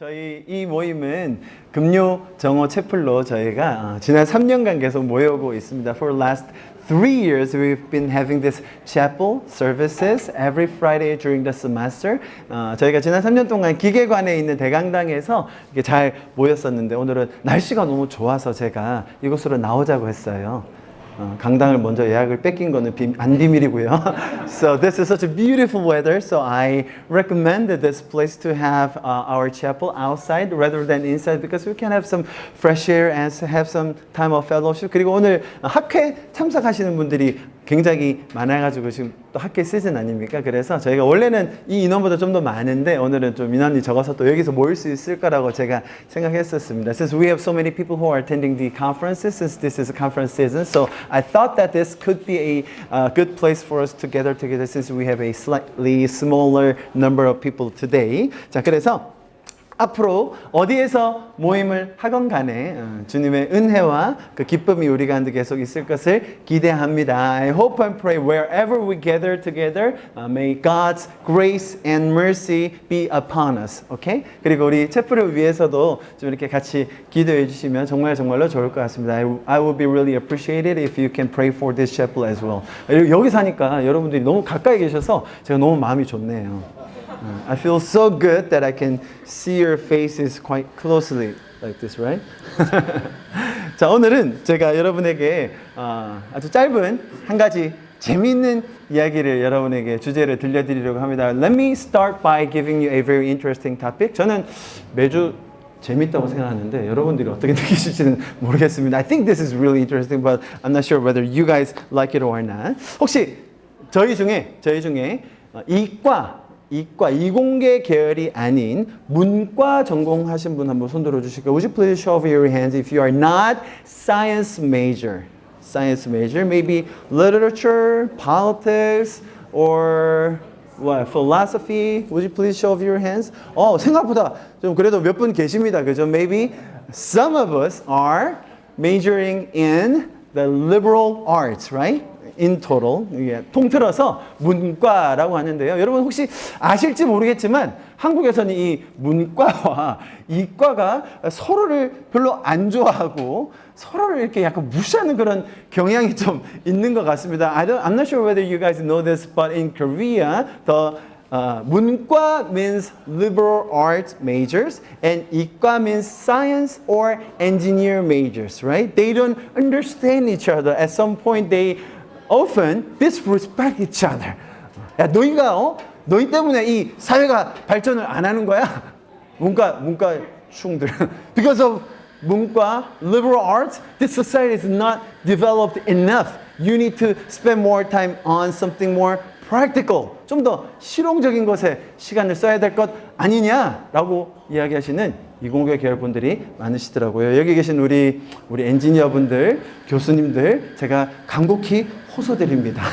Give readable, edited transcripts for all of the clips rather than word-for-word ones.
저희 이 모임은 금요 정오 채플로 저희가 지난 3년간 계속 모여오고 있습니다. For last 3 years we've been having this chapel services every Friday during the semester. 저희가 지난 3년 동안 기계관에 있는 대강당에서 이렇게 잘 모였었는데 오늘은 날씨가 너무 좋아서 제가 이곳으로 나오자고 했어요. 강당을 먼저 예약을 뺏긴 거는 안 비밀이고요. So this is such a beautiful weather, so I recommended this place to have our chapel outside rather than inside because we can have some fresh air and have some time of fellowship. 그리고 오늘 학회 참석하시는 분들이 굉장히 많아가지고 지금 또 학회 시즌 아닙니까? 그래서 저희가 원래는 이 인원보다 좀 더 많은데 오늘은 좀 인원이 적어서 또 여기서 모일 수 있을 거라고 제가 생각했었습니다. Since we have so many people who are attending the conferences, since this is a conference season, so I thought that this could be a good place for us to gather together since we have a slightly smaller number of people today. 자, 그래서 앞으로 어디에서 모임을 하건 간에 주님의 은혜와 그 기쁨이 우리 가운데 계속 있을 것을 기대합니다. I hope and pray wherever we gather together, may God's grace and mercy be upon us. Okay? 그리고 우리 채플을 위해서도 좀 이렇게 같이 기도해 주시면 정말로 좋을 것 같습니다. I would be really appreciated if you can pray for this chapel as well. 여기 사니까 여러분들이 너무 가까이 계셔서 제가 너무 마음이 좋네요. I feel so good that I can see your faces quite closely like this, right? 자, 오늘은 제가 여러분에게 아주 짧은 한 가지 재미있는 이야기를 여러분에게 주제를 들려드리려고 합니다. Let me start by giving you a very interesting topic. 저는 매주 재밌다고 생각하는데 여러분들이 어떻게 느끼실지는 모르겠습니다. I think this is really interesting, but I'm not sure whether you guys like it or not. 혹시 저희 중에 이공계 계열이 아닌 문과 전공하신 분 한번 손 들어주실까요? Would you please show your hands if you are not science major? Science major, maybe literature, politics, or what, philosophy? Would you please show your hands? 생각보다 좀 그래도 몇 분 계십니다. 그죠? Maybe some of us are majoring in the liberal arts, right? In total, 통틀어서 문과라고 하는데요. 여러분 혹시 아실지 모르겠지만 한국에서는 이 문과와 이과가 서로를 별로 안 좋아하고 서로를 이렇게 약간 무시하는 그런 경향이 좀 있는 것 같습니다. I'm not sure whether you guys know this, but in Korea, the 문과 means liberal arts majors and 이과 means science or engineer majors, right? They don't understand each other. At some point, they often disrespect each other. 야, 너희 때문에 이 사회가 발전을 안 하는 거야? 문과 충들. Because of 문과, liberal arts, this society is not developed enough. You need to spend more time on something more practical. 좀 더 실용적인 것에 시간을 써야 될 것 아니냐라고 이야기하시는 이공계 계열 분들이 많으시더라고요. 여기 계신 우리 엔지니어 분들, 교수님들 제가 간곡히 호소드립니다.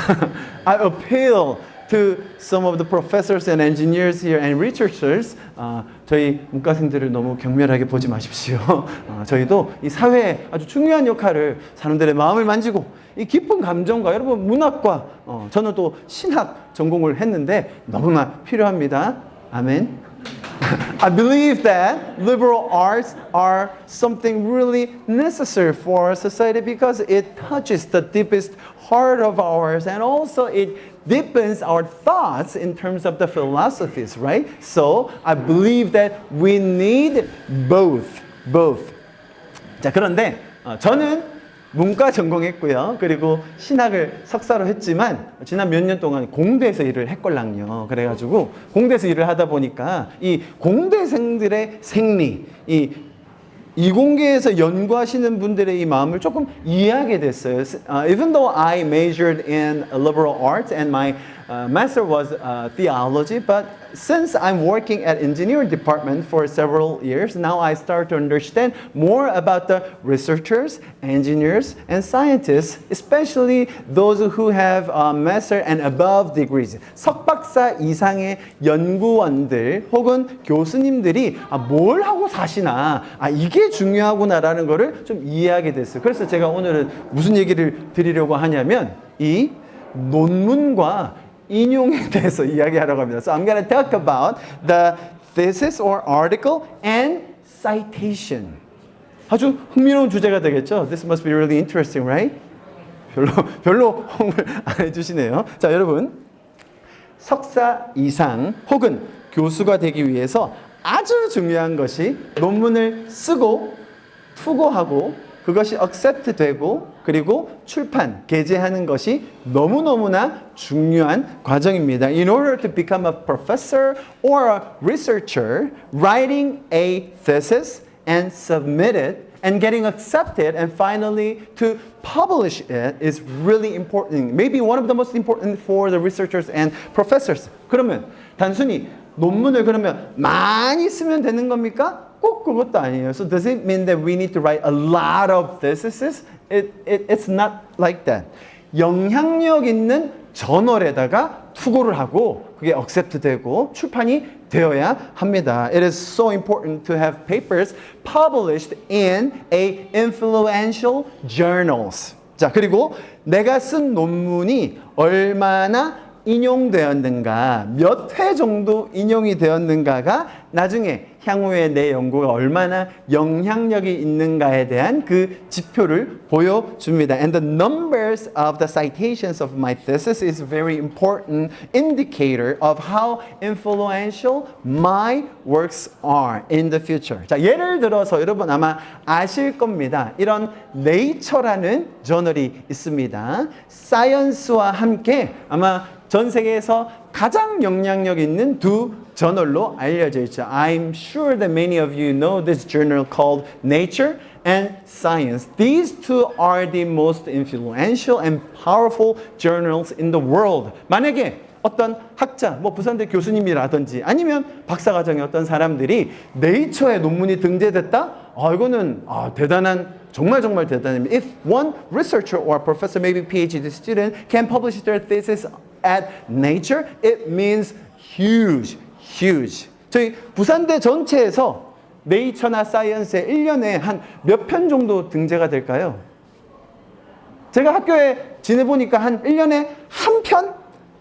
I appeal to some of the professors and engineers here and researchers. 저희 문과생들을 너무 경멸하게 보지 마십시오. 저희도 이 사회에 아주 중요한 역할을 사람들의 마음을 만지고 이 깊은 감정과 여러분 문학과 저는 또 신학 전공을 했는데 너무나 필요합니다. 아멘. I believe that liberal arts are something really necessary for our society because it touches the deepest heart of ours and also it deepens our thoughts in terms of the philosophies, right? So I believe that we need both. 자, 그런데 저는 문과 전공했고요. 그리고 신학을 석사로 했지만 지난 몇 년 동안 공대에서 일을 했걸랑요. 그래가지고 공대에서 일을 하다 보니까 이 공대생들의 생리, 이 이공계에서 연구하시는 분들의 이 마음을 조금 이해하게 됐어요. Even though I majored in liberal arts and my master was theology, but since I'm working at engineering department for several years, now I start to understand more about the researchers, engineers, and scientists, especially those who have master and above degrees. 석박사 이상의 연구원들 혹은 교수님들이 뭘 하고 사시나, 이게 중요하구나라는 거를 좀 이해하게 됐어요. 그래서 제가 오늘은 무슨 얘기를 드리려고 하냐면 이 논문과 인용에 대해서 이야기하려고 합니다. So I'm going to talk about the thesis or article and citation. 아주 흥미로운 주제가 되겠죠? This must be really interesting, right? 별로 호응을 안 해주시네요. 자, 여러분. 석사 이상 혹은 교수가 되기 위해서 아주 중요한 것이 논문을 쓰고 투고하고 그것이 accept 되고 그리고 출판, 게재하는 것이 너무너무나 중요한 과정입니다. In order to become a professor or a researcher, writing a thesis and submit it and getting accepted and finally to publish it is really important. Maybe one of the most important for the researchers and professors. 그러면 단순히 논문을 그러면 많이 쓰면 되는 겁니까? 꼭 그것도 아니에요. So does it mean that we need to write a lot of theses? It's not like that. 영향력 있는 저널에다가 투고를 하고 그게 accept 되고 출판이 되어야 합니다. It is so important to have papers published in a influential journals. 자, 그리고 내가 쓴 논문이 얼마나 인용되었는가, 몇 회 정도 인용이 되었는가가 나중에 향후에 내 연구가 얼마나 영향력이 있는가에 대한 그 지표를 보여줍니다. And the numbers of the citations of my thesis is very important indicator of how influential my works are in the future. 자, 예를 들어서 여러분 아마 아실 겁니다. 이런 Nature라는 저널이 있습니다. Science와 함께 아마 전 세계에서 가장 영향력 있는 두 저널로 알려져 있죠. I'm sure that many of you know this journal called Nature and Science. These two are the most influential and powerful journals in the world. 만약에 어떤 학자, 뭐 부산대 교수님이라든지 아니면 박사과정의 어떤 사람들이 네이처에 논문이 등재됐다? 이거는 대단한 정말 대단합니다. If one researcher or professor, maybe PhD student, can publish their thesis at Nature, it means huge. 저희 부산대 전체에서 네이처나 사이언스에 1년에 한 몇 편 정도 등재가 될까요? 제가 학교에 지내보니까 한 1년에 한 편?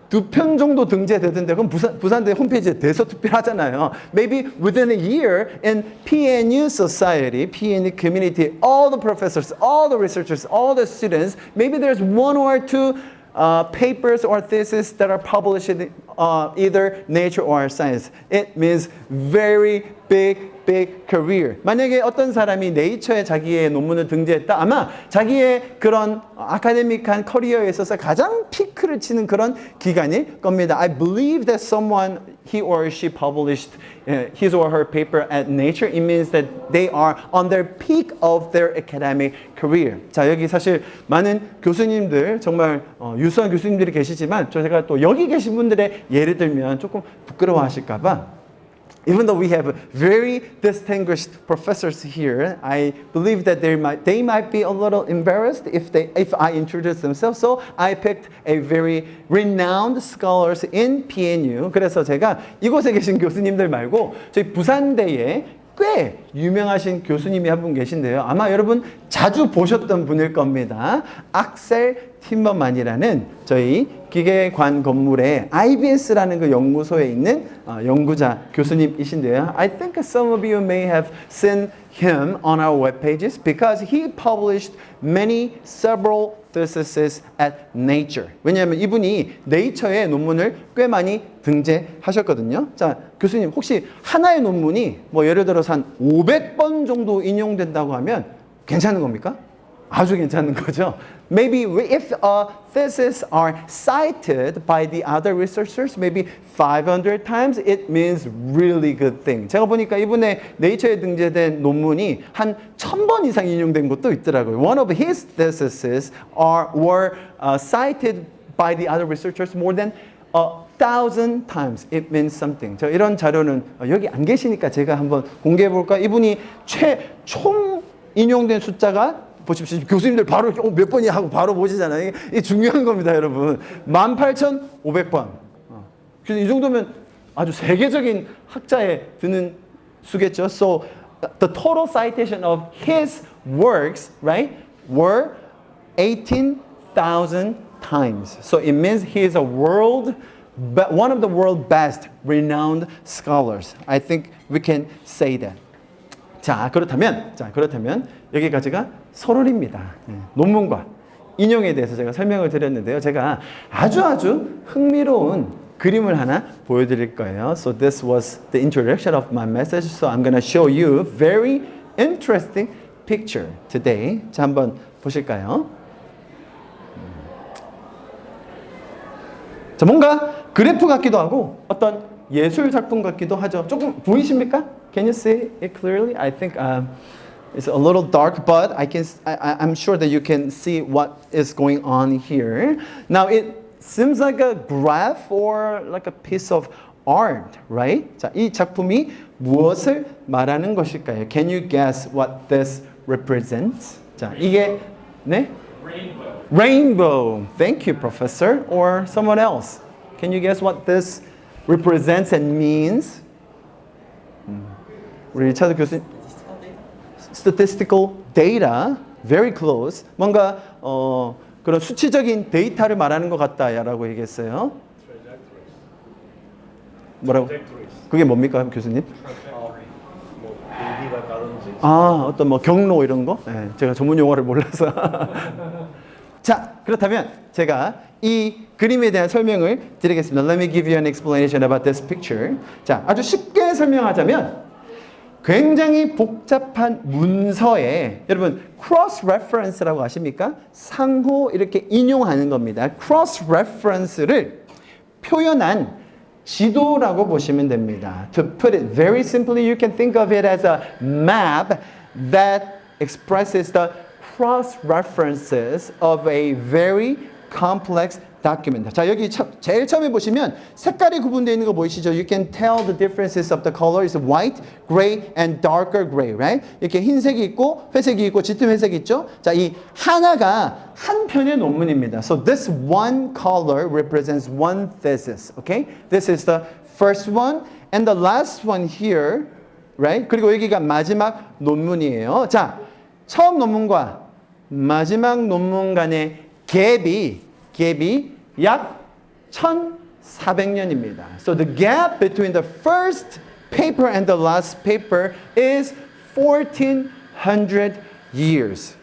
2편 정도 등재되던데 그럼 부산대 홈페이지에 대서특필하잖아요. Maybe within a year in PNU society, PNU community, all the professors, all the researchers, all the students, maybe there's one or two papers or theses that are published in either Nature or Science. It means very big career. 만약에 어떤 사람이 네이처에 자기의 논문을 등재했다. 아마 자기의 그런 아카데믹한 커리어에 있어서 가장 피크를 치는 그런 기간일 겁니다. I believe that someone, he or she published his or her paper at Nature. It means that they are on their peak of their academic career. 자, 여기 사실 많은 교수님들, 정말 유수한 교수님들이 계시지만 제가 또 여기 계신 분들의 예를 들면 조금 부끄러워하실까 봐 even though we have very distinguished professors here, I believe that they might be a little embarrassed if I introduce themselves. So I picked a very renowned scholars in PNU. 그래서 제가 이곳에 계신 교수님들 말고 저희 부산대에 꽤 유명하신 교수님이 한 분 계신데요. 아마 여러분 자주 보셨던 분일 겁니다. 악셀 팀머만이라는 저희 기계관 건물에 IBS라는 그 연구소에 있는 연구자 교수님이신데요. I think some of you may have seen him on our web pages because he published several theses at Nature. 왜냐하면 이분이 네이처에 논문을 꽤 많이 등재하셨거든요. 자, 교수님 혹시 하나의 논문이 뭐 예를 들어서 한 500번 정도 인용된다고 하면 괜찮은 겁니까? 아주 괜찮은 거죠. Maybe if theses are cited by the other researchers, maybe 500 times, it means really good thing. 제가 보니까 이분의 네이처에 등재된 논문이 한 1000번 이상 인용된 것도 있더라고요. One of his theses were cited by the other researchers more than 1,000 times. It means something. 저 이런 자료는 여기 안 계시니까 제가 한번 공개해 볼까? 이분이 총 인용된 숫자가 보십시오. 교수님들 바로 몇 번이 하고 바로 보시잖아요. 이게 중요한 겁니다, 여러분. 18,500번. 그래서 이 정도면 아주 세계적인 학자에 드는 수겠죠. So the total citation of his works, right, were 18,000 times. So it means he is a world one of the world's best renowned scholars. I think we can say that. 자, 그렇다면 여기까지가 서론입니다. 논문과 인용에 대해서 제가 설명을 드렸는데요. 제가 아주 흥미로운 그림을 하나 보여드릴 거예요. So this was the introduction of my message. So I'm gonna show you very interesting picture today. 자, 한번 보실까요? 자, 뭔가 그래프 같기도 하고 어떤 예술 작품 같기도 하죠. 조금 보이십니까? Can you see it clearly? I think it's a little dark, but I'm sure that you can see what is going on here. Now it seems like a graph or like a piece of art, right? 자, 이 작품이 무엇을 말하는 것일까요? Can you guess what this represents? 자, 이게 네? Rainbow. Thank you, professor. Or someone else. Can you guess what this represents and means? 우리 리차드 교수님. Statistical data. Very close. 뭔가 그런 수치적인 데이터를 말하는 것 같다라고 얘기했어요. 뭐라고? 그게 뭡니까, 교수님? 어떤 뭐 경로 이런 거? 네, 제가 전문 용어를 몰라서. 자, 그렇다면 제가 이 그림에 대한 설명을 드리겠습니다. Let me give you an explanation about this picture. 자, 아주 쉽게 설명하자면 굉장히 복잡한 문서에 여러분 cross reference라고 아십니까? 상호 이렇게 인용하는 겁니다. cross reference를 표현한 지도라고 보시면 됩니다. To put it very simply, you can think of it as a map that expresses the cross references of a very complex document. 자, 여기 제일 처음에 보시면 색깔이 구분되어 있는 거 보이시죠? You can tell the differences of the color is white, gray, and darker gray, right? 이렇게 흰색이 있고 회색이 있고 짙은 회색이 있죠? 자, 이 하나가 한 편의 논문입니다. So this one color represents one thesis, okay? This is the first one and the last one here, right? 그리고 여기가 마지막 논문이에요. 자, 처음 논문과 마지막 논문 간의 갭이 약 1400년입니다. So the gap between the first paper and the last paper is 1400 years.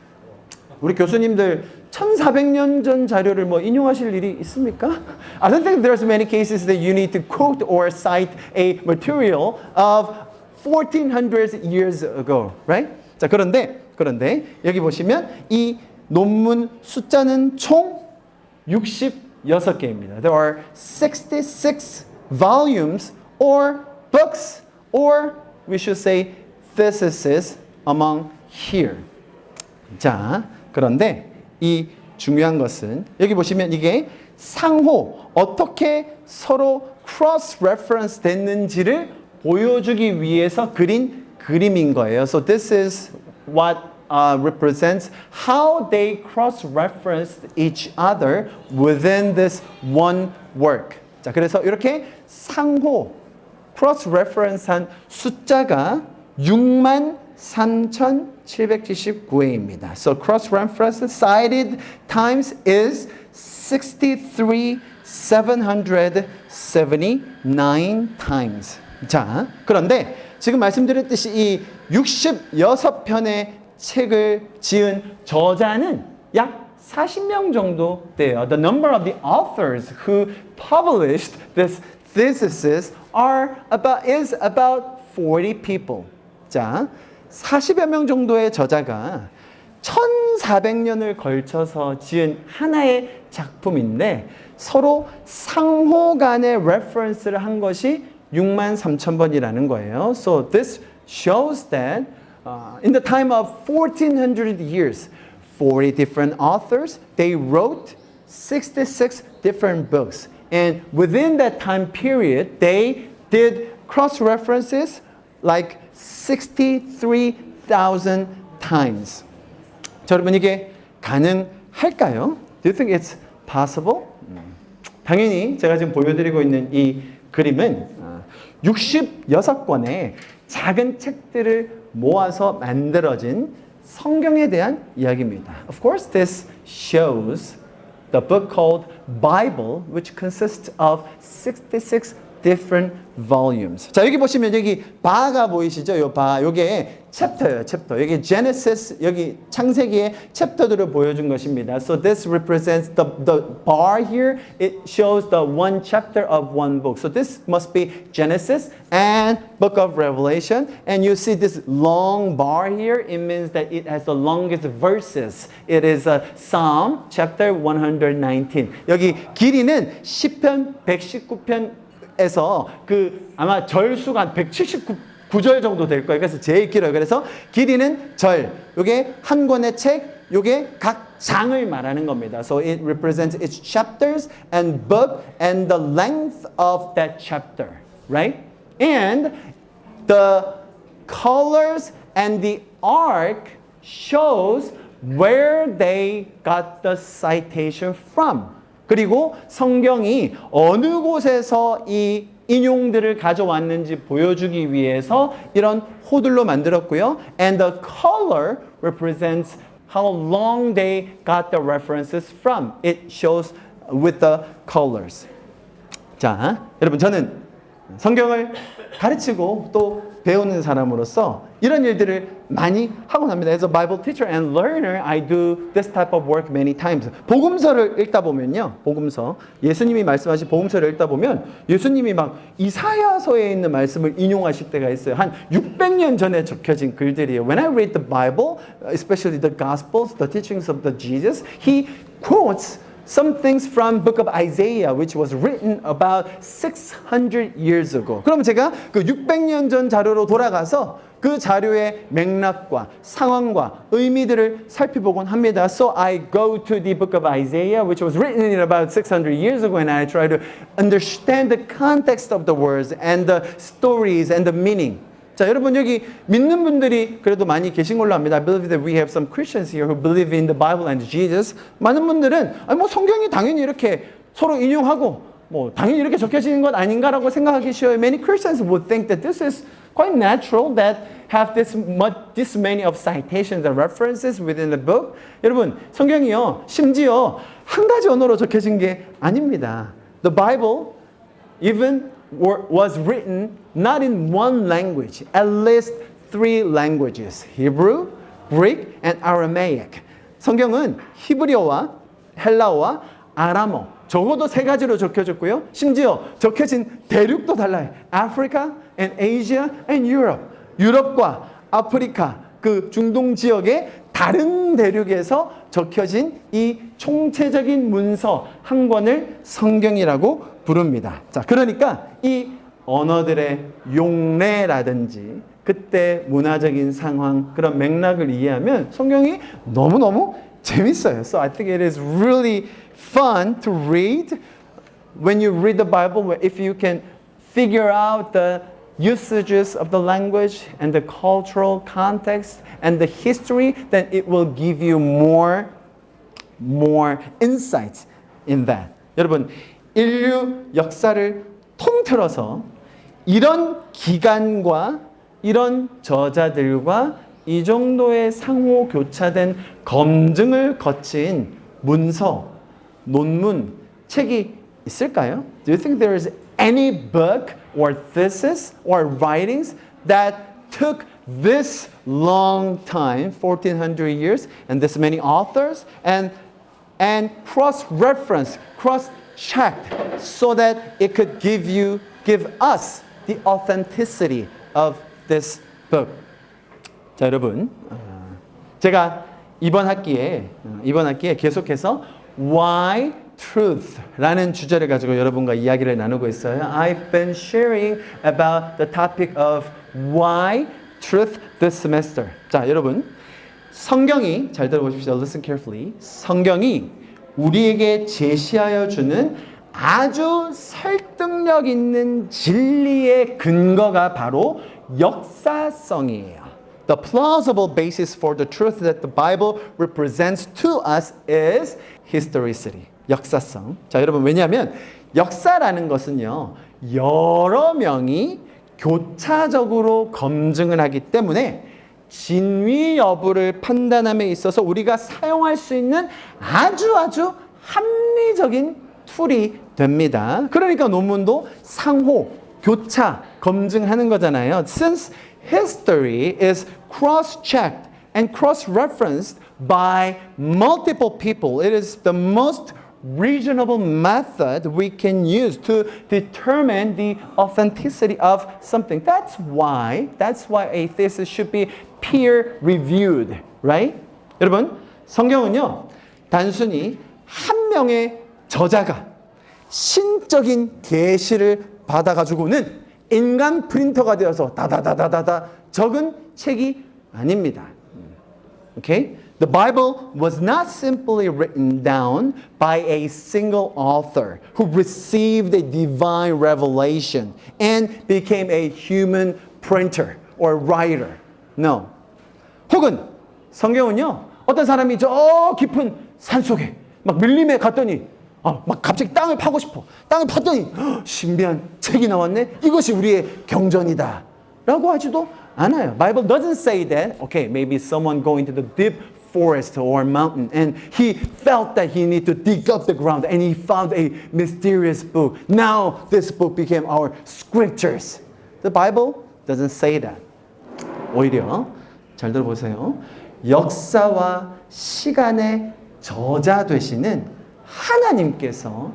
우리 교수님들 1400년 전 자료를 뭐 인용하실 일이 있습니까? I don't think there's many cases that you need to quote or cite a material of 1400 years ago, right? 자, 그런데 여기 보시면 이 논문 숫자는 총 66개입니다. There are 66 volumes or books or we should say theses among here. 자, 그런데 이 중요한 것은 여기 보시면 이게 상호 어떻게 서로 cross reference 됐는지를 보여주기 위해서 그린 그림인 거예요. So this is what represents how they cross-referenced each other within this one work. 자, 그래서 이렇게 상호 cross-reference한 숫자가 63,779회입니다. So cross-reference cited times is 63,779 times. 자, 그런데 지금 말씀드렸듯이 이 66편의 책을 지은 저자는 약 40명 정도 돼요. The number of the authors who published this thesis is about 40 people. 자, 40여 명 정도의 저자가 1400년을 걸쳐서 지은 하나의 작품인데 서로 상호 간의 reference를 한 것이 63,000번이라는 거예요. So this shows that in the time of 1400 years, 40 different authors, they wrote 66 different books. And within that time period, they did cross-references like 63,000 times. 자, 여러분 이게 가능할까요? Do you think it's possible? 당연히 제가 지금 보여드리고 있는 이 그림은 66권의 작은 책들을 모아서 만들어진 성경에 대한 이야기입니다. Of course, this shows the book called Bible, which consists of 66 different volumes. 자, 여기 보시면 여기 바가 보이시죠? 요 바. 요게 챕터예요, 챕터. 여기 Genesis, 여기 창세기의 챕터들을 보여준 것입니다. So this represents the bar here. It shows the one chapter of one book. So this must be Genesis and book of Revelation. And you see this long bar here. It means that it has the longest verses. It is Psalm chapter 119. 여기 길이는 시편 119편 에서 그 아마 절수가 한 179절 정도 될 거예요. 그래서 제일 길어요. 그래서 길이는 절. 요게 한 권의 책, 요게 각 장을 말하는 겁니다. So it represents its chapters and book and the length of that chapter, right? And the colors and the arc shows where they got the citation from. 그리고 성경이 어느 곳에서 이 인용들을 가져왔는지 보여주기 위해서 이런 호들로 만들었고요. And the color represents how long they got the references from. It shows with the colors. 자, 여러분 저는 성경을 가르치고 또 배우는 사람으로서 이런 일들을 많이 하곤 합니다. As a Bible teacher and learner, I do this type of work many times. 복음서를 읽다 보면요. 복음서. 예수님이 말씀하신 복음서를 읽다 보면 예수님이 막 이사야서에 있는 말씀을 인용하실 때가 있어요. 한 600년 전에 적혀진 글들이에요. When I read the Bible, especially the Gospels, the teachings of the Jesus, he quotes some things from book of Isaiah, which was written about 600 years ago. 그러면 제가 그 600년 전 자료로 돌아가서 그 자료의 맥락과 상황과 의미들을 살펴보곤 합니다. So I go to the book of Isaiah, which was written in about 600 years ago, and I try to understand the context of the words and the stories and the meaning. 자, 여러분 여기 믿는 분들이 그래도 많이 계신 걸로 압니다. I believe that we have some Christians here who believe in the Bible and Jesus. 많은 분들은 뭐 성경이 당연히 이렇게 서로 인용하고 뭐 당연히 이렇게 적혀지는 것 아닌가라고 생각하기 쉬워요. Many Christians would think that this is quite natural that have this many of citations and references within the book. 여러분 성경이요 심지어 한 가지 언어로 적혀진 게 아닙니다. The Bible even was written not in one language, at least 3 languages: Hebrew, Greek, and Aramaic. 성경은 히브리어와 헬라어와 아람어 적어도 3가지로 적혀졌고요. 심지어 적혀진 대륙도 달라요. Africa and Asia and Europe. 유럽과 아프리카 그 중동 지역의 다른 대륙에서 적혀진 이 총체적인 문서 한 권을 성경이라고 부릅니다. 자, 그러니까 이 언어들의 용례라든지 그때 문화적인 상황 그런 맥락을 이해하면 성경이 너무너무 재밌어요. So I think it is really fun to read. When you read the Bible, if you can figure out the usages of the language and the cultural context and the history, then it will give you more insights in that. 여러분, 인류 역사를 통틀어서 이런 기간과 이런 저자들과 이 정도의 상호 교차된 검증을 거친 문서, 논문, 책이 있을까요? Do you think there is any book or thesis or writings that took this long time, 1400 years, and this many authors, and cross-referenced, cross-checked so that it could give us the authenticity of this book. 자, 여러분, 제가 이번 학기에 계속해서 Why Truth라는 주제를 가지고 여러분과 이야기를 나누고 있어요. I've been sharing about the topic of Why Truth this semester. 자, 여러분, 성경이 잘 들어보십시오. Listen carefully. 성경이 우리에게 제시하여 주는 아주 설득력 있는 진리의 근거가 바로 역사성이에요. The plausible basis for the truth that the Bible represents to us is historicity. 역사성. 자, 여러분, 왜냐하면 역사라는 것은요, 여러 명이 교차적으로 검증을 하기 때문에 진위 여부를 판단함에 있어서 우리가 사용할 수 있는 아주 합리적인 툴이 됩니다. 그러니까 논문도 상호, 교차, 검증하는 거잖아요. Since history is cross-checked and cross-referenced by multiple people, it is the most reasonable method we can use to determine the authenticity of something. That's why a thesis should be peer-reviewed, right? 여러분, 성경은요, 단순히 한 명의 저자가 신적인 계시를 받아가지고는 인간 프린터가 되어서 다다다다다다 적은 책이 아닙니다. Okay? The Bible was not simply written down by a single author who received a divine revelation and became a human printer or writer. No. 혹은 성경은요, 어떤 사람이 저 깊은 산속에 막 밀림에 갔더니 막 갑자기 땅을 파고 싶어. 땅을 팠더니 신비한 책이 나왔네. 이것이 우리의 경전이다. 라고 하지도 않아요. Bible doesn't say that. Okay, maybe someone going to the deep forest or mountain and he felt that he need to dig up the ground and he found a mysterious book. Now this book became our scriptures. The Bible doesn't say that. 오히려 잘 들어보세요. 역사와 시간의 저자 되시는 하나님께서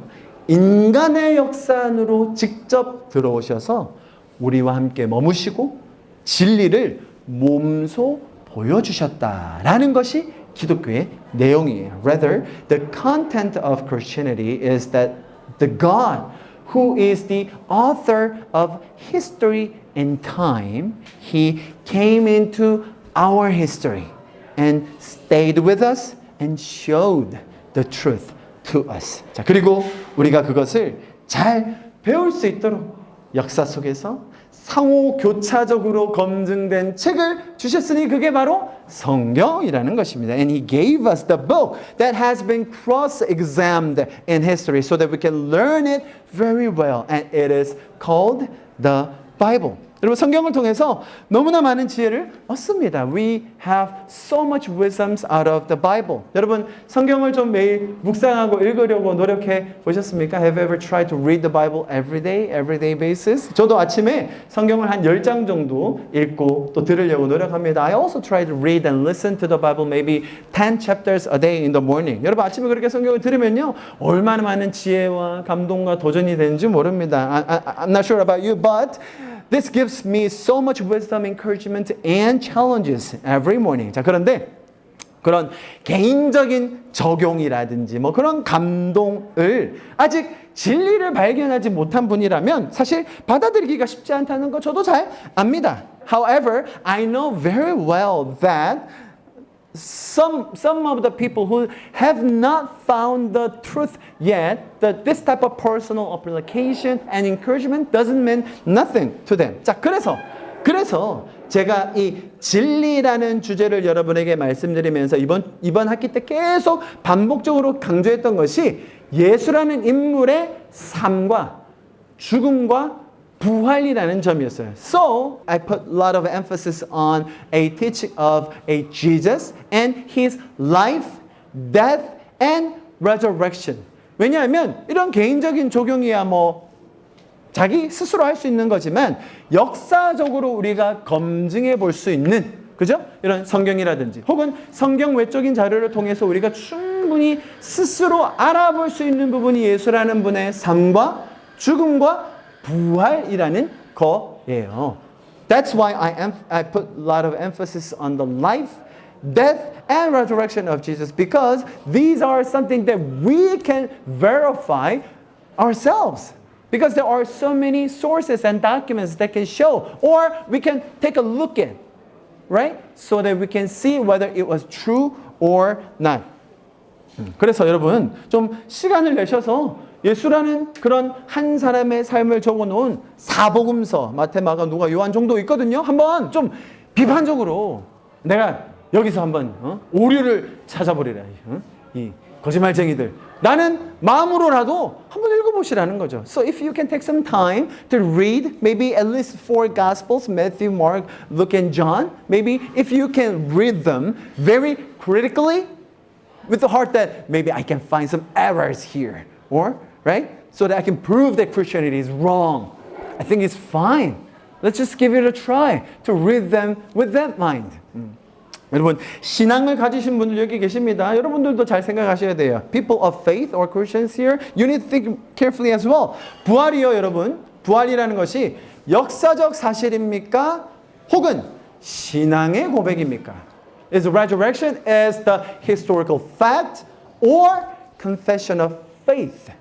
인간의 역사 안으로 직접 들어오셔서 우리와 함께 머무시고 진리를 몸소 보여주셨다라는 것이 기독교의 내용이에요. Rather, the content of Christianity is that the God who is the author of history and time, He came into our history and stayed with us and showed the truth to us. 자, 그리고 우리가 그것을 잘 배울 수 있도록 역사 속에서 상호 교차적으로 검증된 책을 주셨으니 그게 바로 성경이라는 것입니다. And He gave us the book that has been cross-examined in history so that we can learn it very well. And it is called the Bible. 여러분 성경을 통해서 너무나 많은 지혜를 얻습니다. We have so much wisdoms out of the Bible. 여러분 성경을 좀 매일 묵상하고 읽으려고 노력해 보셨습니까? Have you ever tried to read the Bible everyday basis? 저도 아침에 성경을 한 10장 정도 읽고 또 들으려고 노력합니다. I also try to read and listen to the Bible maybe 10 chapters a day in the morning. 여러분 아침에 그렇게 성경을 들으면요. 얼마나 많은 지혜와 감동과 도전이 되는지 모릅니다. I'm not sure about you, but this gives me so much wisdom, encouragement, and challenges every morning. 자, 그런데 그런 개인적인 적용이라든지 뭐 그런 감동을 아직 진리를 발견하지 못한 분이라면 사실 받아들이기가 쉽지 않다는 거 저도 잘 압니다. However, I know very well that some of the people who have not found the truth yet, that this type of personal application and encouragement doesn't mean nothing to them. 자, 그래서 제가 이 진리라는 주제를 여러분에게 말씀드리면서 이번 학기 때 계속 반복적으로 강조했던 것이 예수라는 인물의 삶과 죽음과 부활이라는 점이었어요. So I put a lot of emphasis on a teaching of a Jesus and His life, death, and resurrection. 왜냐하면 이런 개인적인 적용이야 뭐 자기 스스로 할 수 있는 거지만 역사적으로 우리가 검증해 볼 수 있는 그죠? 이런 성경이라든지 혹은 성경 외적인 자료를 통해서 우리가 충분히 스스로 알아볼 수 있는 부분이 예수라는 분의 삶과 죽음과 부활이라는 거예요. That's why I put a lot of emphasis on the life, death, and resurrection of Jesus because these are something that we can verify ourselves. Because there are so many sources and documents that can show, or we can take a look at, right? So that we can see whether it was true or not. 그래서 여러분 좀 시간을 내셔서 예수라는 그런 한 사람의 삶을 적어놓은 사복음서 마태, 마가, 누가, 요한 정도 있거든요. 한번 좀 비판적으로 내가 여기서 한번 오류를 찾아버리라. 이 거짓말쟁이들. 라는 마음으로라도 한번 읽어보시라는 거죠. So if you can take some time to read maybe at least 4 Gospels, Matthew, Mark, Luke, and John. Maybe if you can read them very critically, with the heart that maybe I can find some errors here, or, right? So that I can prove that Christianity is wrong. I think it's fine. Let's just give it a try to read them with that mind. 여러분, 신앙을 가지신 분들 여기 계십니다. 여러분들도 잘 생각하셔야 돼요. People of faith or Christians here, you need to think carefully as well. 부활이요, 여러분. 부활이라는 것이 역사적 사실입니까? 혹은 신앙의 고백입니까? Is resurrection as the historical fact or confession of faith?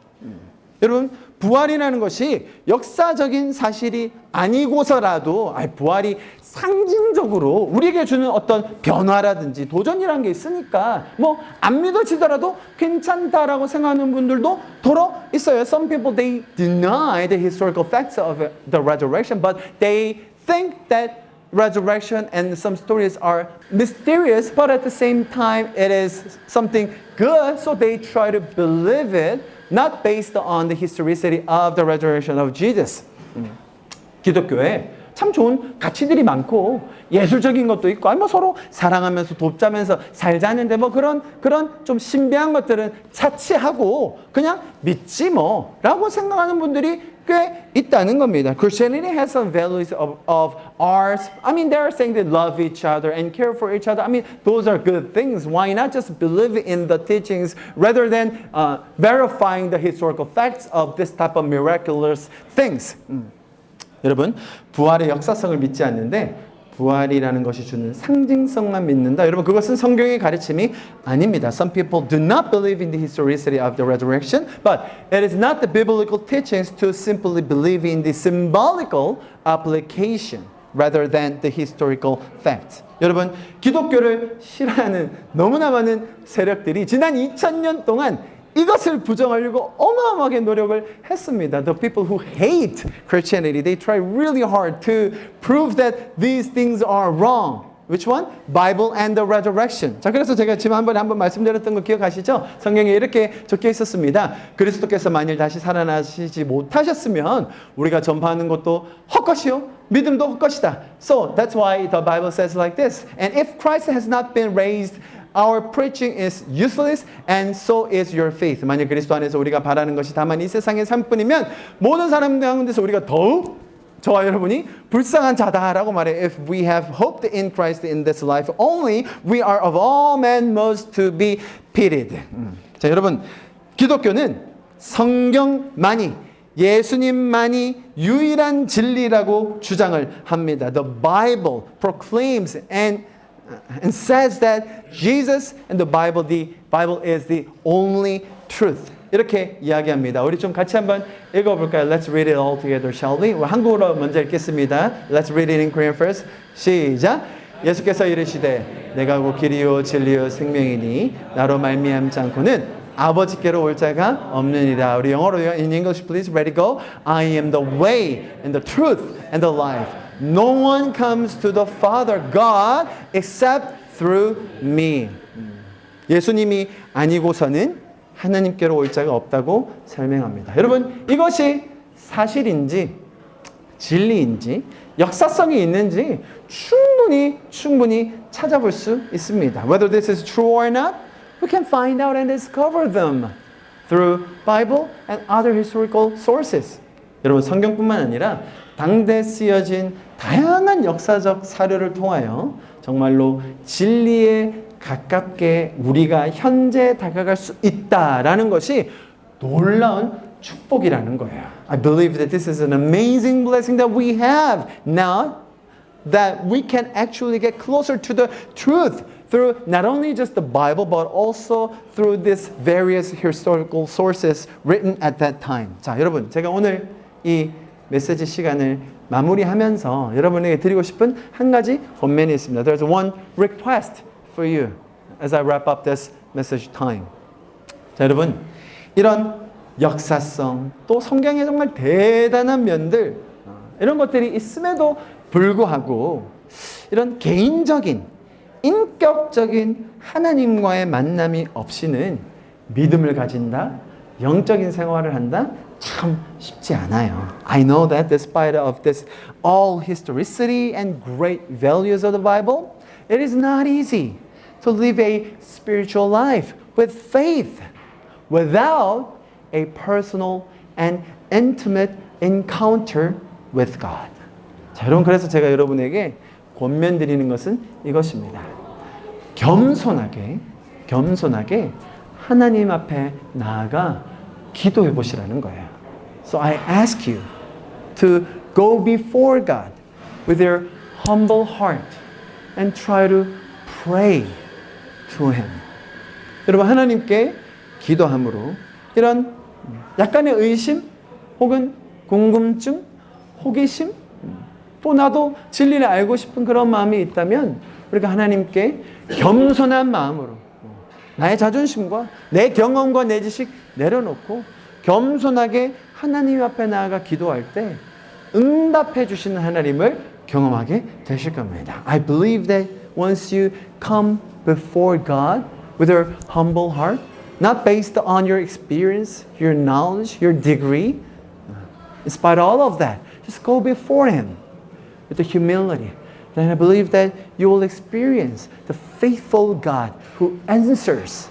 여러분, 부활이라는 것이 역사적인 사실이 아니고서라도 부활이 상징적으로 우리에게 주는 어떤 변화라든지 도전이라는 게 있으니까 뭐 안 믿어지더라도 괜찮다라고 생각하는 분들도 더러 있어요. Some people, they deny the historical facts of the resurrection, but they think that resurrection and some stories are mysterious, but at the same time it is something good, so they try to believe it, not based on the historicity of the resurrection of Jesus. 기독교에 참 좋은 가치들이 많고 예술적인 것도 있고 뭐 서로 사랑하면서 돕자면서 살자는데 뭐 그런 좀 신비한 것들은 차치하고 그냥 믿지 뭐라고 생각하는 분들이 꽤 있다는 겁니다. Christianity has some values of ours. I mean, they're saying they love each other and care for each other. I mean, those are good things. Why not just believe in the teachings rather than verifying the historical facts of this type of miraculous things? 여러분, 부활의 역사성을 믿지 않는데 부활이라는 것이 주는 상징성만 믿는다. 여러분, 그것은 성경의 가르침이 아닙니다. Some people do not believe in the historicity of the resurrection, but it is not the biblical teachings to simply believe in the symbolical application rather than the historical facts. 여러분, 기독교를 싫어하는 너무나 많은 세력들이 지난 2000년 동안 이것을 부정하려고 어마어마하게 노력을 했습니다. The people who hate Christianity, they try really hard to prove that these things are wrong. Which one? Bible and the resurrection. 자, 그래서 제가 지난번에 한번 말씀드렸던 거 기억하시죠? 성경에 이렇게 적혀 있었습니다. 그리스도께서 만일 다시 살아나시지 못하셨으면 우리가 전파하는 것도 헛것이요, 믿음도 헛것이다. So that's why the Bible says like this. And if Christ has not been raised, our preaching is useless and so is your faith. 만약 그리스도 안에서 우리가 바라는 것이 다만 이 세상의 삶뿐이면 모든 사람 가운데서 우리가 더욱 저와 여러분이 불쌍한 자다라고 말해요. If we have hoped in Christ in this life only, we are of all men most to be pitied. 자, 여러분, 기독교는 성경만이 예수님만이 유일한 진리라고 주장을 합니다. The Bible proclaims and says that Jesus and the Bible is the only truth. 이렇게 이야기합니다. 우리 좀 같이 한번 읽어볼까요? Let's read it all together, shall we? 한국어로 먼저 읽겠습니다. Let's read it in Korean first. 시작. 예수께서 이르시되 내가 곧 길이요 진리요 생명이니 나로 말미암지 않고는 아버지께로 올 자가 없느니라. 우리 영어로요. In English, please. Ready, go. I am the way and the truth and the life. No one comes to the Father, God, except through me. 예수님이 아니고서는 하나님께로 올 자가 없다고 설명합니다. 여러분, 이것이 사실인지 진리인지 역사성이 있는지 충분히 찾아볼 수 있습니다. Whether this is true or not, we can find out and discover them through Bible and other historical sources. 여러분, 성경뿐만 아니라 당대 쓰여진 다양한 역사적 사료를 통하여 정말로 진리에 가깝게 우리가 현재 다가갈 수 있다라는 것이 놀라운 축복이라는 거예요. I believe that this is an amazing blessing that we have now that we can actually get closer to the truth through not only just the Bible but also through these various historical sources written at that time. 자, 여러분, 제가 오늘 이 메시지 시간을 마무리하면서 여러분에게 드리고 싶은 한 가지 권면이 있습니다. There's one request for you as I wrap up this message time. 자, 여러분, 이런 역사성 또 성경의 정말 대단한 면들 이런 것들이 있음에도 불구하고 이런 개인적인 인격적인 하나님과의 만남이 없이는 믿음을 가진다, 영적인 생활을 한다 참 쉽지 않아요. I know that despite of this all historicity and great values of the Bible, it is not easy to live a spiritual life with faith without a personal and intimate encounter with God. 자, 여러분, 그래서 제가 여러분에게 권면드리는 것은 이것입니다. 겸손하게 하나님 앞에 나아가 기도해 보시라는 거예요. So I ask you to go before God with your humble heart and try to pray to Him. 여러분, 하나님께 기도함으로 이런 약간의 의심 혹은 궁금증, 호기심, 또 나도 진리를 알고 싶은 그런 마음이 있다면 우리가 하나님께 겸손한 마음으로 나의 자존심과 내 경험과 내 지식 내려놓고 겸손하게 하나님 앞에 나아가 기도할 때 응답해 주시는 하나님을 경험하게 되실 겁니다. I believe that once you come before God with your humble heart, not based on your experience, your knowledge, your degree, in spite of all of that, just go before Him with the humility. Then I believe that you will experience the faithful God who answers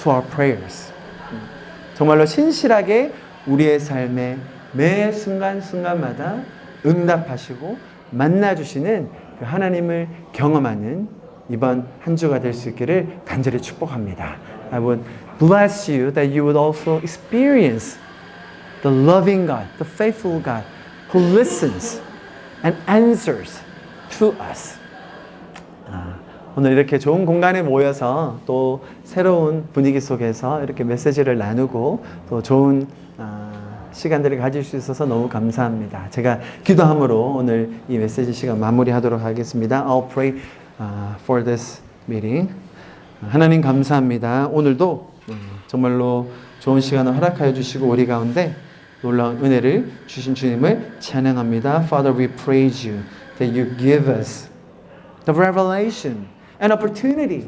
to our prayers. 정말로 신실하게 우리의 삶의 매 순간순간마다 응답하시고 만나주시는 그 하나님을 경험하는 이번 한 주가 될 수 있기를 간절히 축복합니다. I would bless you that you would also experience the loving God, the faithful God who listens and answers to us. 오늘 이렇게 좋은 공간에 모여서 또 새로운 분위기 속에서 이렇게 메시지를 나누고 또 좋은 시간들을 가질 수 있어서 너무 감사합니다. 제가 기도함으로 오늘 이 메시지 시간 마무리하도록 하겠습니다. I'll pray for this meeting. 하나님 감사합니다. 오늘도 정말로 좋은 시간을 허락하여 주시고 우리 가운데 놀라운 은혜를 주신 주님을 찬양합니다. Father, we praise you that you give us the revelation and opportunity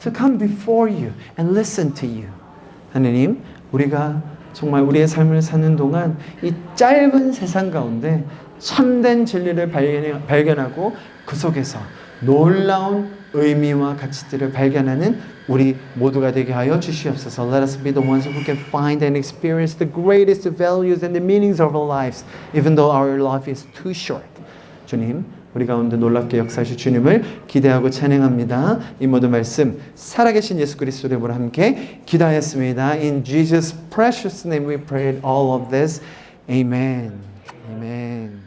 to come before you and listen to you. 하나님, 우리가 정말 우리의 삶을 사는 동안 이 짧은 세상 가운데 참된 진리를 발견하고 그 속에서 놀라운 의미와 가치들을 발견하는 우리 모두가 되게 하여 주시옵소서. Let us be the ones who can find and experience the greatest values and the meanings of our lives, even though our life is too short. 주님, 우리 가운데 놀랍게 역사하실 주님을 기대하고 찬양합니다. 이 모든 말씀 살아계신 예수 그리스도의 이름으로 함께 기도하였습니다. In Jesus' precious name we prayed all of this. Amen. Amen.